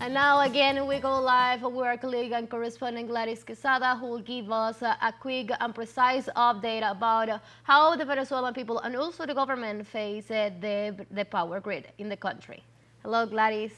And now again we go live with our colleague and correspondent Gladys Quesada, who will give us a quick and precise update about how the Venezuelan people and also the government face the power grid in the country. Hello, Gladys.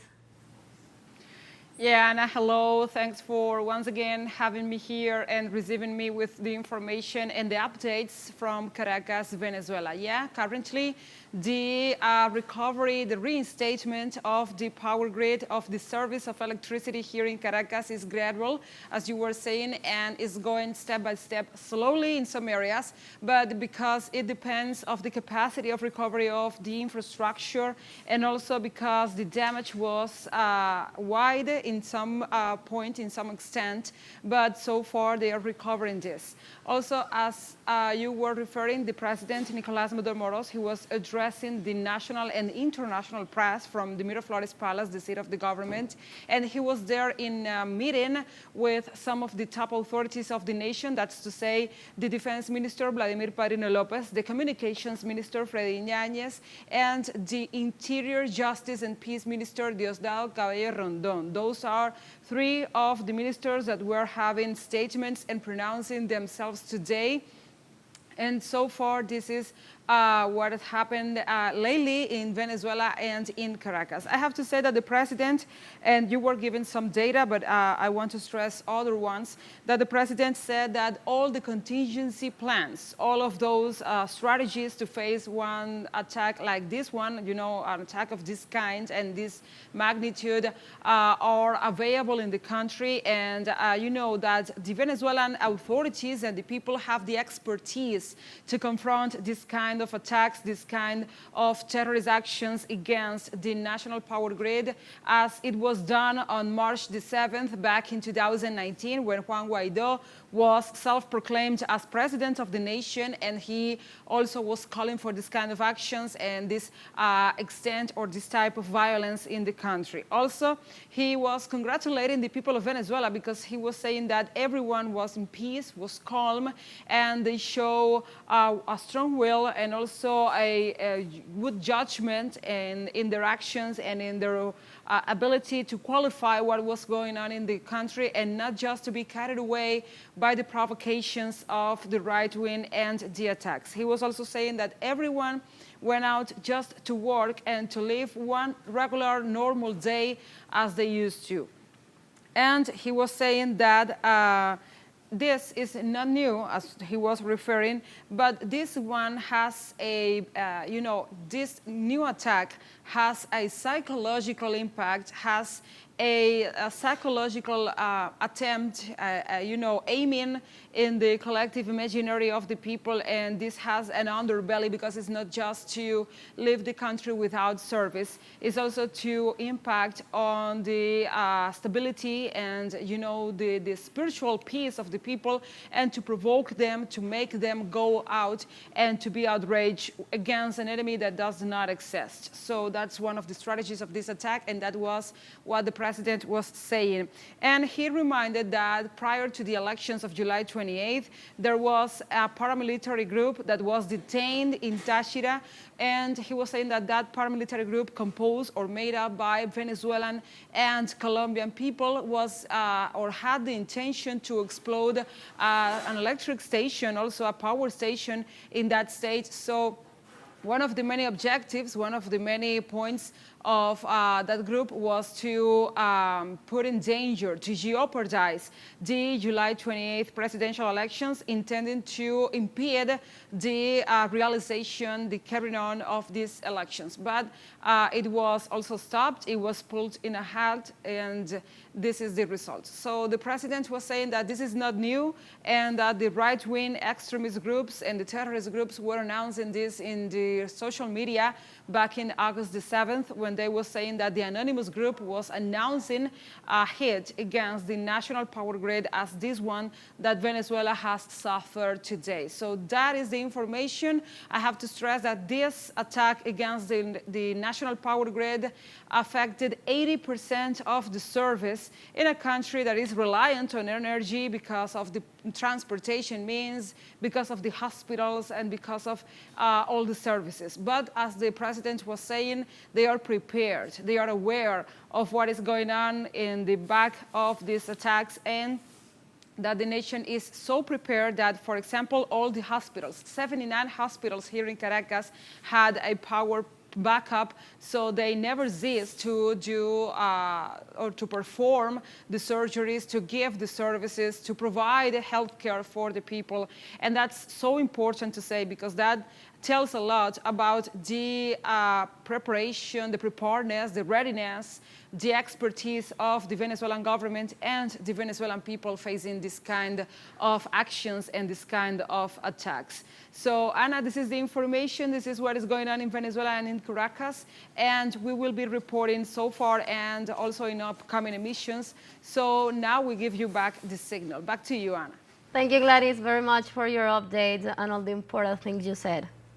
Yeah, Anna, hello. Thanks for once again having me here and receiving me with the information and the updates from Caracas, Venezuela. Yeah, currently the recovery, the reinstatement of the power grid, of the service of electricity here in Caracas is gradual, as you were saying, and is going step by step, slowly in some areas, but because it depends of the capacity of recovery of the infrastructure, and also because the damage was wide in some point, in some extent, but so far they are recovering this. Also, as you were referring, the President, Nicolás Maduro Moros, he was addressing the national and international press from the Miraflores Palace, the seat of the government, and he was there in a meeting with some of the top authorities of the nation, that's to say the Defense Minister, Vladimir Padrino Lopez, the Communications Minister, Freddy Ñañez, and the Interior, Justice and Peace Minister, Diosdado Cabello Rondon. Those are three of the ministers that were having statements and pronouncing themselves today. And so far, this is what has happened lately in Venezuela and in Caracas. I have to say that the president, and you were given some data, but I want to stress other ones, that the president said that all the contingency plans, all of those strategies to face one attack like this one, you know, an attack of this kind and this magnitude are available in the country. And you know that the Venezuelan authorities and the people have the expertise to confront this kind of attacks, this kind of terrorist actions against the national power grid, as it was done on March the 7th back in 2019 when Juan Guaidó was self-proclaimed as president of the nation, and he also was calling for this kind of actions and this extent or this type of violence in the country. Also, he was congratulating the people of Venezuela because he was saying that everyone was in peace, was calm, and they show a strong will and also a good judgment in their actions and in their ability to qualify what was going on in the country and not just to be carried away by the provocations of the right wing and the attacks. He was also saying that everyone went out just to work and to live one regular, normal day as they used to. And he was saying that this is not new, as he was referring, but this one has a, you know, this new attack has a psychological impact, has a psychological attempt, you know, aiming in the collective imaginary of the people, and this has an underbelly because it's not just to leave the country without service, it's also to impact on the stability and, you know, the spiritual peace of the people, and to provoke them, to make them go out and to be outraged against an enemy that does not exist. So that's one of the strategies of this attack, and that was what the president was saying. And he reminded that prior to the elections of July 28th, there was a paramilitary group that was detained in Táchira, and he was saying that that paramilitary group, composed or made up by Venezuelan and Colombian people, was or had the intention to explode an electric station, also a power station in that state. So one of the many objectives, one of the many points of that group was to put in danger, to jeopardize the July 28th presidential elections, intending to impede the realization, the carrying on of these elections. But it was also stopped, it was pulled in a halt, and this is the result. So the president was saying that this is not new, and that the right-wing extremist groups and the terrorist groups were announcing this in the social media back in August the 7th, when they were saying that the anonymous group was announcing a hit against the national power grid as this one that Venezuela has suffered today. So that is the information. I have to stress that this attack against the national power grid affected 80% of the service in a country that is reliant on energy because of the transportation means, because of the hospitals, and because of all the services. But as the president was saying, they are prepared prepared. They are aware of what is going on in the back of these attacks, and that the nation is so prepared that, for example, all the hospitals, 79 hospitals here in Caracas, had a power backup, so they never cease to do or to perform the surgeries, to give the services, to provide health care for the people. And that's so important to say, because that tells a lot about the preparation, the preparedness, the readiness, the expertise of the Venezuelan government and the Venezuelan people facing this kind of actions and this kind of attacks. So, Ana, this is the information. This is what is going on in Venezuela and in Caracas. And we will be reporting so far and also in upcoming emissions. So now we give you back the signal. Back to you, Ana. Thank you, Gladys, very much for your update and all the important things you said.